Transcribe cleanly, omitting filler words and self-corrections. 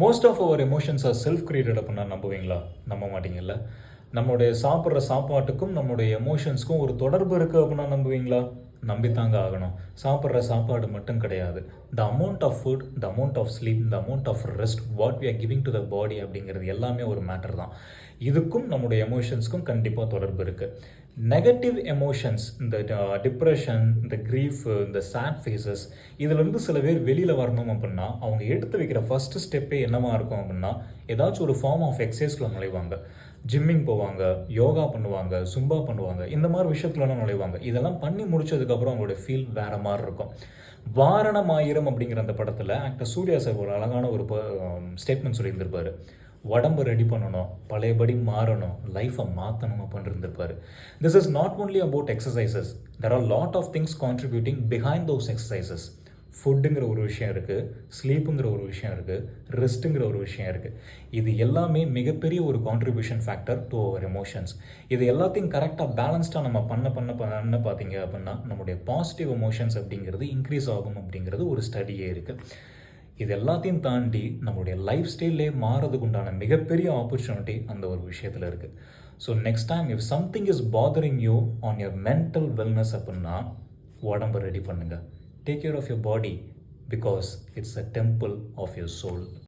Most of our emotions are self created அப்படின்னா நம்புவீங்களா? நம்ப மாட்டீங்கல்ல. நம்முடைய சாப்பிட்ற சாப்பாட்டுக்கும் நம்முடைய எமோஷன்ஸ்க்கும் ஒரு தொடர்பு இருக்குது அப்படின்னா நம்புவீங்களா? நம்பித்தாங்க ஆகணும். சாப்பிட்ற சாப்பாடு மட்டும் கிடையாது. The amount of food, the amount of sleep, the amount of rest, what we are giving to the body அப்படிங்கிறது எல்லாமே ஒரு மேட்டர் தான். இதுக்கும் நம்முடைய எமோஷன்ஸ்க்கும் கண்டிப்பாக தொடர்பு இருக்குது. நெகட்டிவ் எமோஷன்ஸ், இந்த டிப்ரெஷன், இந்த க்ரீஃப், இந்த சேட் ஃபேஸஸ், இதுலேருந்து சில பேர் வெளியில் வரணும் அப்படின்னா அவங்க எடுத்து வைக்கிற ஃபஸ்ட்டு ஸ்டெப்பே என்னவா இருக்கும் அப்படின்னா ஏதாச்சும் ஒரு ஃபார்ம் ஆஃப் எக்ஸசைஸில் நுழைவாங்க. ஜிம்மிங் போவாங்க, யோகா பண்ணுவாங்க, சும்பா பண்ணுவாங்க, இந்த மாதிரி விஷயத்துலலாம் நுழைவாங்க. இதெல்லாம் பண்ணி முடிச்சதுக்கப்புறம் அவங்களோட ஃபீல் வேறு மாதிரி இருக்கும். வாரணமாயிரம் அப்படிங்கிற அந்த படத்தில் ஆக்டர் சூர்யா சார் ஒரு அழகான ஒரு ஸ்டேட்மெண்ட் சொல்லியிருந்திருப்பார். உடம்பு ரெடி பண்ணணும், பழையபடி மாறணும், லைஃப்பை மாற்றணும் அப்படின்னு இருந்திருப்பார். This is not only about exercises. There are lot of things contributing behind those exercises. ஃபுட்டுங்கிற ஒரு விஷயம் இருக்குது, ஸ்லீப்புங்கிற ஒரு விஷயம் இருக்குது, ரெஸ்ட்டுங்கிற ஒரு விஷயம் இருக்குது. இது எல்லாமே மிகப்பெரிய ஒரு contribution factor to our emotions. இது எல்லாத்தையும் கரெக்டாக பேலன்ஸ்டாக நம்ம பண்ண பார்த்தீங்க அப்படின்னா நம்முடைய பாசிட்டிவ் எமோஷன்ஸ் அப்படிங்கிறது இன்க்ரீஸ் ஆகும் அப்படிங்கிறது ஒரு ஸ்டடியே இருக்குது. இது எல்லாத்தையும் தாண்டி நம்மளுடைய லைஃப் ஸ்டைல்லே மாறதுக்கு உண்டான மிகப்பெரிய ஆப்பர்ச்சுனிட்டி அந்த ஒரு விஷயத்தில் இருக்குது. So next time if something is bothering you on your mental wellness அப்படின்னா உடம்பை ரெடி பண்ணுங்கள். Take care of your body because it's a temple of your soul.